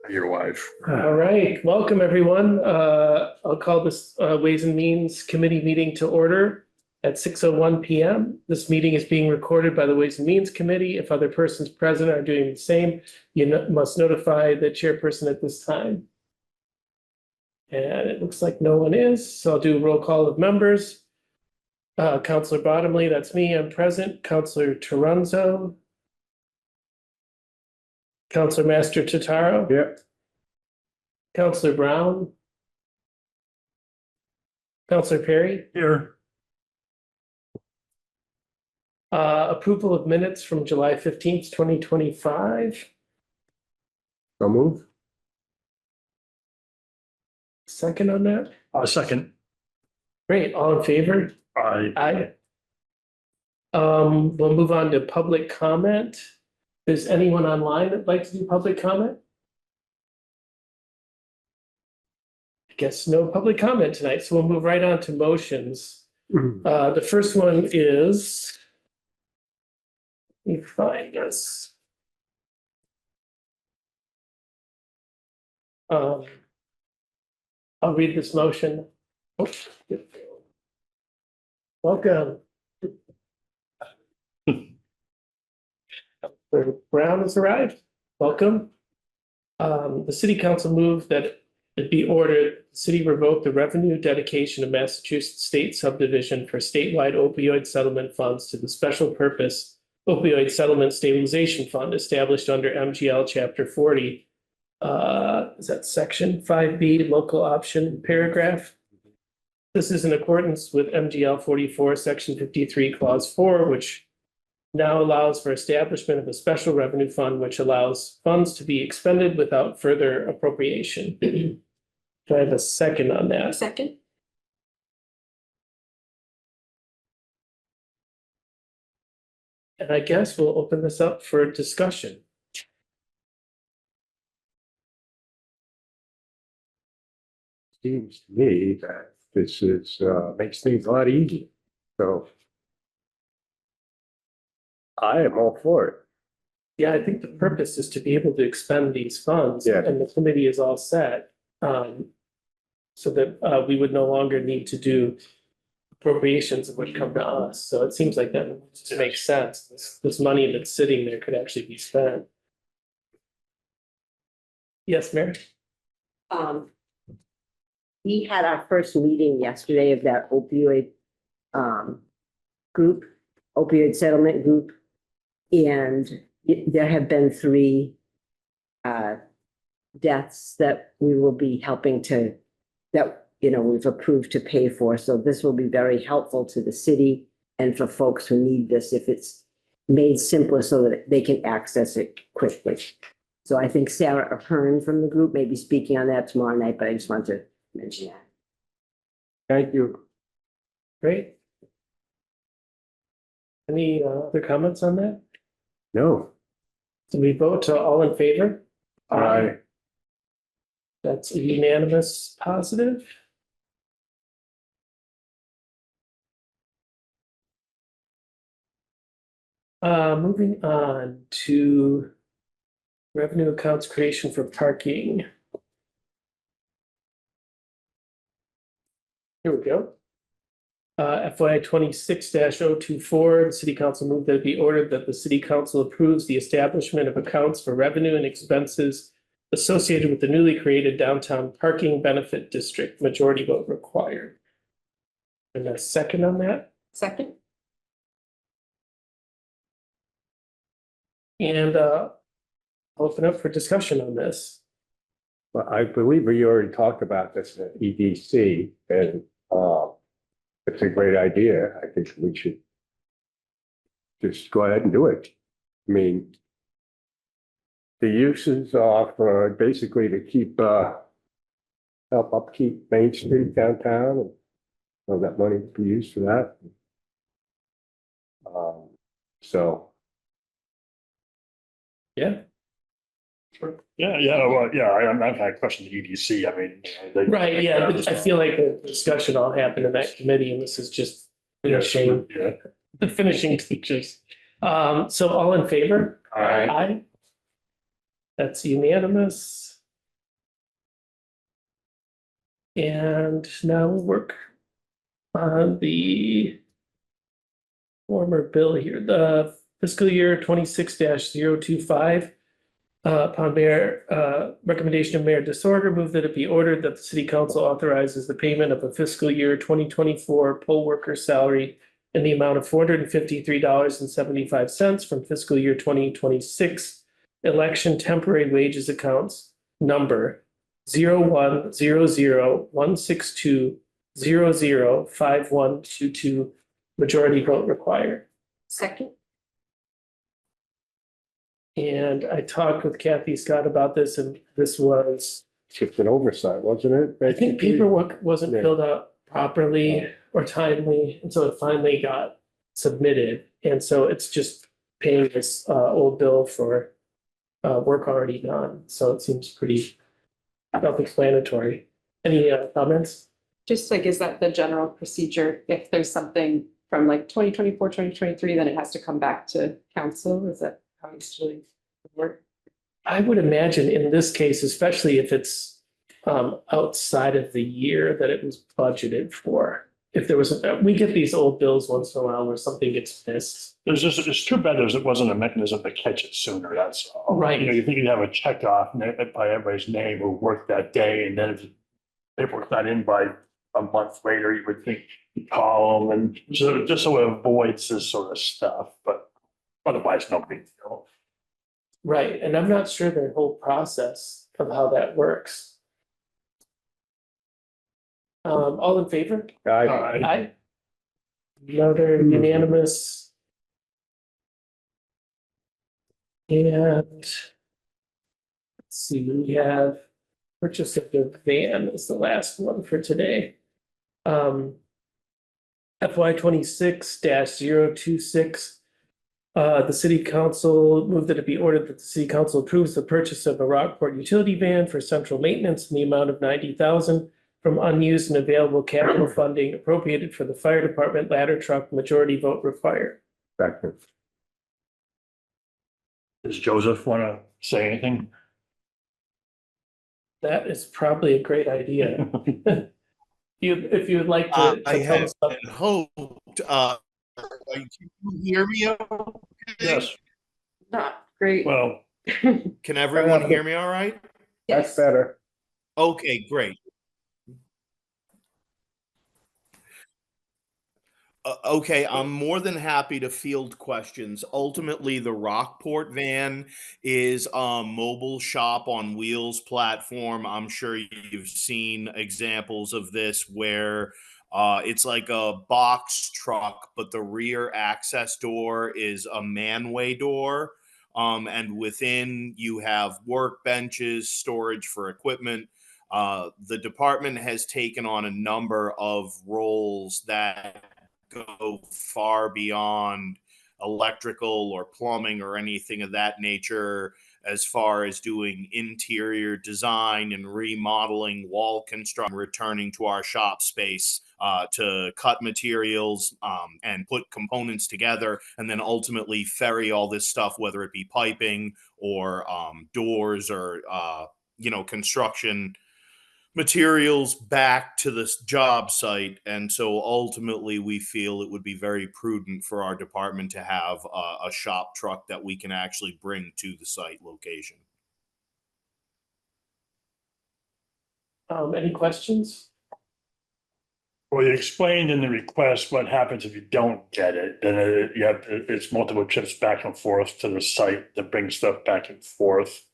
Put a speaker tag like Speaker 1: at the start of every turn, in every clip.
Speaker 1: Your wife.
Speaker 2: All right, welcome everyone. I'll call this Ways and Means Committee meeting to order at 6:01 PM. This meeting is being recorded by the Ways and Means Committee. If other persons present are doing the same, you must notify the chairperson at this time. And it looks like no one is, so I'll do a roll call of members. Counselor Bottomley, that's me, I'm present. Counselor Toronzo. Counselor Master Totaro.
Speaker 1: Yep.
Speaker 2: Counselor Brown. Counselor Perry.
Speaker 1: Here.
Speaker 2: Approval of minutes from July 15th, 2025.
Speaker 1: So move.
Speaker 2: Second on that?
Speaker 1: Second.
Speaker 2: Great, all in favor?
Speaker 1: Aye.
Speaker 2: We'll move on to public comment. Is anyone online that'd like to do public comment? I guess no public comment tonight, so we'll move right on to motions. The first one is, let me find this. I'll read this motion. Oh, welcome. Brown has arrived. Welcome. The city council moved that it be ordered, the city revoke the revenue dedication of Massachusetts State Subdivision for statewide opioid settlement funds to the special purpose opioid settlement stabilization fund established under MGL Chapter 40. Is that section 5B, local option paragraph? This is in accordance with MGL 44, section 53, clause 4, which now allows for establishment of a special revenue fund, which allows funds to be expended without further appropriation. Do I have a second on that?
Speaker 3: Second.
Speaker 2: And I guess we'll open this up for discussion.
Speaker 1: Seems to me that this is, makes things a lot easier. So I am all for it.
Speaker 2: Yeah, I think the purpose is to be able to expend these funds.
Speaker 1: Yeah.
Speaker 2: And the committee is all set. So that we would no longer need to do appropriations that would come to us. So it seems like that makes sense. This money that's sitting there could actually be spent. Yes, Mary?
Speaker 3: We had our first meeting yesterday of that opioid group, opioid settlement group. And there have been 3 deaths that we will be helping to, that, you know, we've approved to pay for. So this will be very helpful to the city and for folks who need this if it's made simpler so that they can access it quickly. So I think Sarah Ahern from the group may be speaking on that tomorrow night, but I just want to mention that.
Speaker 1: Thank you.
Speaker 2: Great. Any other comments on that?
Speaker 1: No.
Speaker 2: So we vote to all in favor?
Speaker 1: Aye.
Speaker 2: That's a unanimous positive. Moving on to revenue accounts creation for parking. Here we go. FY 26-024, the city council moved that it be ordered that the city council approves the establishment of accounts for revenue and expenses associated with the newly created downtown parking benefit district, majority vote required. And a second on that?
Speaker 3: Second.
Speaker 2: And open up for discussion on this.
Speaker 1: Well, I believe we already talked about this at EDC and it's a great idea. I think we should just go ahead and do it. I mean, the uses are for basically to keep help upkeep Main Street downtown and so that money to be used for that. So
Speaker 2: Yeah.
Speaker 4: I've had questions at EDC. I mean,
Speaker 2: Right, yeah, I feel like the discussion all happened in that committee and this is just finishing, the finishing touches. So all in favor?
Speaker 1: Aye.
Speaker 2: Aye. That's unanimous. And now we'll work on the former bill here, the fiscal year 26-025. Upon mayor, recommendation of Mayor Disorder, move that it be ordered that the city council authorizes the payment of a fiscal year 2024 poll worker salary in the amount of $453.75 from fiscal year 2026 election temporary wages accounts number 010016200522, majority vote required.
Speaker 3: Second.
Speaker 2: And I talked with Kathy Scott about this, and this was,
Speaker 1: Just an oversight, wasn't it?
Speaker 2: I think paperwork wasn't
Speaker 1: Yeah.
Speaker 2: filled out properly or timely, and so it finally got submitted. And so it's just paying this old bill for work already done, so it seems pretty self-explanatory. Any comments?
Speaker 5: Just like, is that the general procedure? If there's something from like 2024, 2023, then it has to come back to council? Is that how it usually work?
Speaker 2: I would imagine in this case, especially if it's outside of the year that it was budgeted for. If there was, we get these old bills once in a while where something gets missed.
Speaker 4: It's too bad there wasn't a mechanism to catch it sooner, that's all.
Speaker 2: Right.
Speaker 4: You think you'd have a check off by everybody's name who worked that day, and then if paperwork's not in by a month later, you would think you call them, and so just so it avoids this sort of stuff, but otherwise, no big deal.
Speaker 2: Right, and I'm not sure the whole process of how that works. All in favor? Aye. Another unanimous. And let's see, we have purchase of the van is the last one for today. FY 26-026. The city council moved that it be ordered that the city council approves the purchase of a Rockport utility van for central maintenance in the amount of $90,000 from unused and available capital funding appropriated for the fire department ladder truck, majority vote required.
Speaker 1: Second.
Speaker 4: Does Joseph want to say anything?
Speaker 2: That is probably a great idea. If you would like to
Speaker 6: I
Speaker 2: tell
Speaker 6: had
Speaker 2: us about.
Speaker 6: hoped, can you hear me okay?
Speaker 4: Yes,
Speaker 5: Not great.
Speaker 4: well,
Speaker 6: Can everyone hear me all right?
Speaker 1: That's
Speaker 5: Yes.
Speaker 1: better.
Speaker 6: Okay, great. Okay, I'm more than happy to field questions. Ultimately, the Rockport van is a mobile shop on wheels platform. I'm sure you've seen examples of this where it's like a box truck, but the rear access door is a manway door. And within you have workbenches, storage for equipment. The department has taken on a number of roles that go far beyond electrical or plumbing or anything of that nature, as far as doing interior design and remodeling, wall construction, returning to our shop space to cut materials and put components together, and then ultimately ferry all this stuff, whether it be piping or doors or construction materials, back to this job site. And so ultimately we feel it would be very prudent for our department to have a shop truck that we can actually bring to the site location.
Speaker 2: Any questions?
Speaker 4: well, you explained in the request what happens if you don't get it, then it's multiple trips back and forth to the site to bring stuff back and forth.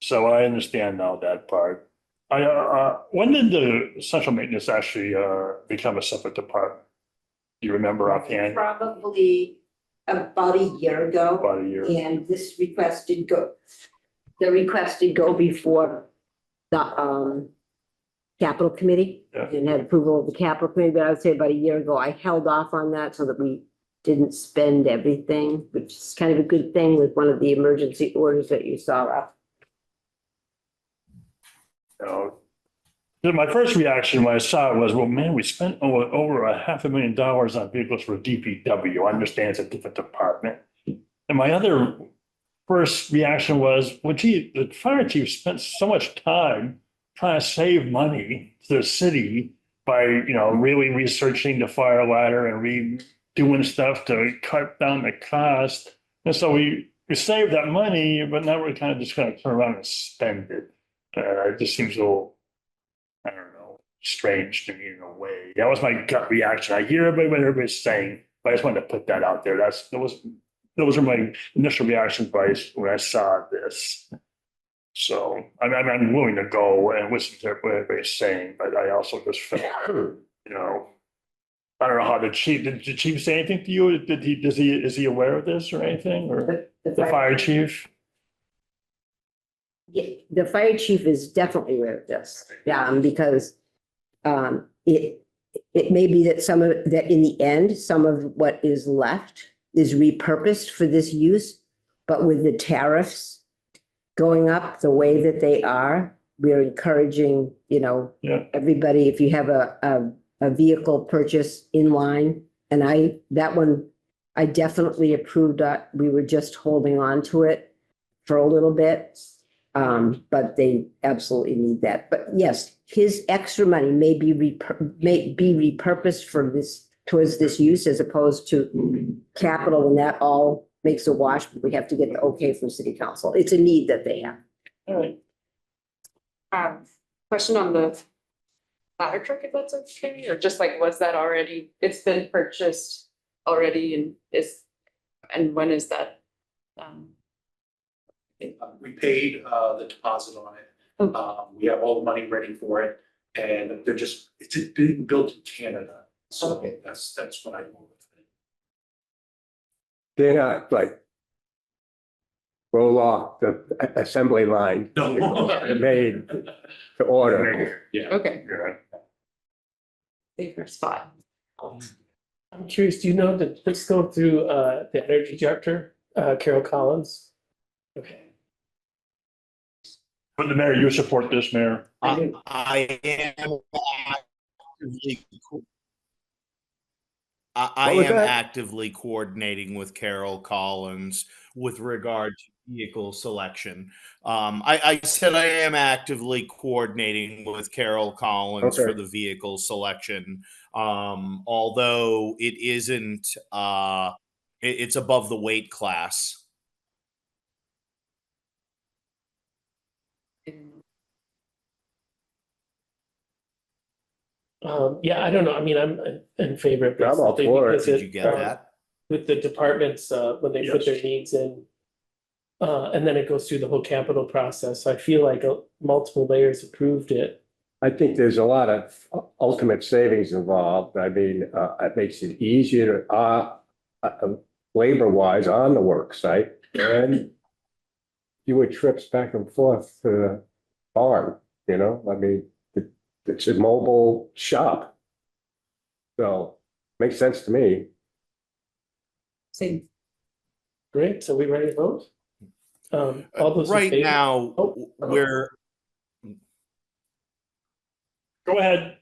Speaker 4: So I understand now that part. When did the central maintenance actually become a separate department? Do you remember offhand?
Speaker 3: Probably about a year ago.
Speaker 4: About a year.
Speaker 3: And this request did go, the request did go before the capital committee.
Speaker 4: Yeah.
Speaker 3: And had approval of the capital committee, but I would say about a year ago, I held off on that so that we didn't spend everything, which is kind of a good thing with one of the emergency orders that you saw.
Speaker 4: Then my first reaction when I saw it was, well, man, we spent over $500,000 on vehicles for DPW. I understand it's a different department. And my other first reaction was, well, gee, the fire chief spent so much time kind of save money to the city by, really researching the fire ladder and redoing stuff to cut down the cost. And so we save that money, but now we're kind of just gonna turn around and spend it. It just seems a little, I don't know, strange to me in a way. That was my gut reaction. I hear what everybody's saying, but I just wanted to put that out there. Those are my initial reactions when I saw this. So I'm willing to go and listen to what everybody's saying, but I also just felt, I don't know how did the chief say anything to you? Is he aware of this or anything, or the fire chief?
Speaker 3: Yeah, the fire chief is definitely aware of this, because it may be that some of that in the end, some of what is left is repurposed for this use, but with the tariffs going up the way that they are, we're encouraging, everybody, if you have a vehicle purchase in line, and that one, I definitely approved that. We were just holding on to it for a little bit. But they absolutely need that. But yes, his extra money may be repurposed for this, towards this use as opposed to capital, and that all makes a wash, but we have to get the okay from city council. It's a need that they have.
Speaker 2: All right.
Speaker 5: Question on the ladder truck, if that's okay, or just like, was that already, it's been purchased already and when is that?
Speaker 7: We paid the deposit on it. We have all the money ready for it, and it's being built in Canada. So
Speaker 5: Okay.
Speaker 7: that's what I know with it.
Speaker 1: They're not like roll off the assembly line.
Speaker 7: No.
Speaker 1: They're made to order.
Speaker 7: Yeah.
Speaker 5: Okay,
Speaker 4: Yeah.
Speaker 5: safer spot.
Speaker 2: I'm curious, do you know, did this go through the energy director, Carol Collins? Okay.
Speaker 4: But the mayor, you support this, Mayor?
Speaker 6: I am actively. I
Speaker 1: What was
Speaker 6: am
Speaker 1: that?
Speaker 6: actively coordinating with Carol Collins with regard to vehicle selection. I said I am actively coordinating with Carol Collins for
Speaker 1: Okay.
Speaker 6: the vehicle selection. Although it isn't, it's above the weight class.
Speaker 2: Yeah, I don't know. I mean, I'm in favor of this.
Speaker 1: I'm all for it.
Speaker 2: because
Speaker 6: Did you get that?
Speaker 2: With the departments, when they put
Speaker 4: Yes.
Speaker 2: their needs in. And then it goes through the whole capital process. I feel like multiple layers approved it.
Speaker 1: I think there's a lot of ultimate savings involved. I mean, it makes it easier, labor wise on the work site, and fewer trips back and forth to the barn, I mean, it's a mobile shop. So makes sense to me.
Speaker 5: Same.
Speaker 2: Great. So we ready to vote? All those in
Speaker 6: Right
Speaker 2: favor?
Speaker 6: now,
Speaker 2: Oh.
Speaker 6: we're.
Speaker 4: Go ahead.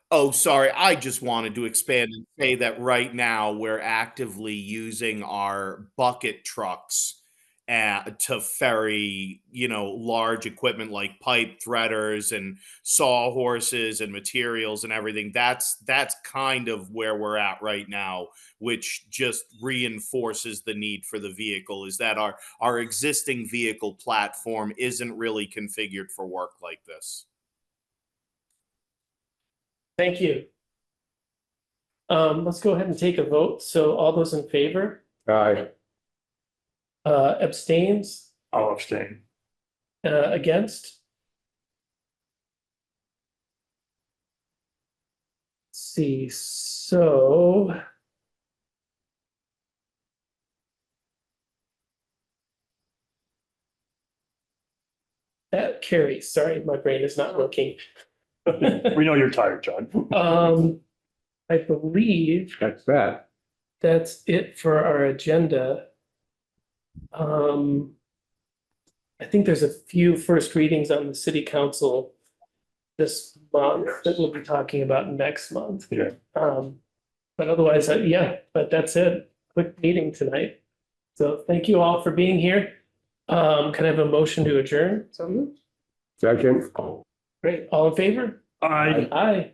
Speaker 6: Oh, sorry. I just wanted to expand and say that right now we're actively using our bucket trucks to ferry, large equipment like pipe threaders and sawhorses and materials and everything. That's kind of where we're at right now, which just reinforces the need for the vehicle, is that our existing vehicle platform isn't really configured for work like this.
Speaker 2: Thank you. Let's go ahead and take a vote. So all those in favor, abstains,
Speaker 4: I'll abstain.
Speaker 2: against? Let's see, so. That carries. Sorry, my brain is not working.
Speaker 4: We know you're tired, John.
Speaker 2: I believe
Speaker 1: That's that.
Speaker 2: that's it for our agenda. I think there's a few first readings on the city council this month that we'll be talking about next month.
Speaker 4: Yeah.
Speaker 2: But otherwise, but that's it. Quick meeting tonight. So thank you all for being here. Can I have a motion to adjourn?
Speaker 5: So moved.
Speaker 1: Second,
Speaker 2: Great. All in favor?
Speaker 4: I,
Speaker 2: Aye.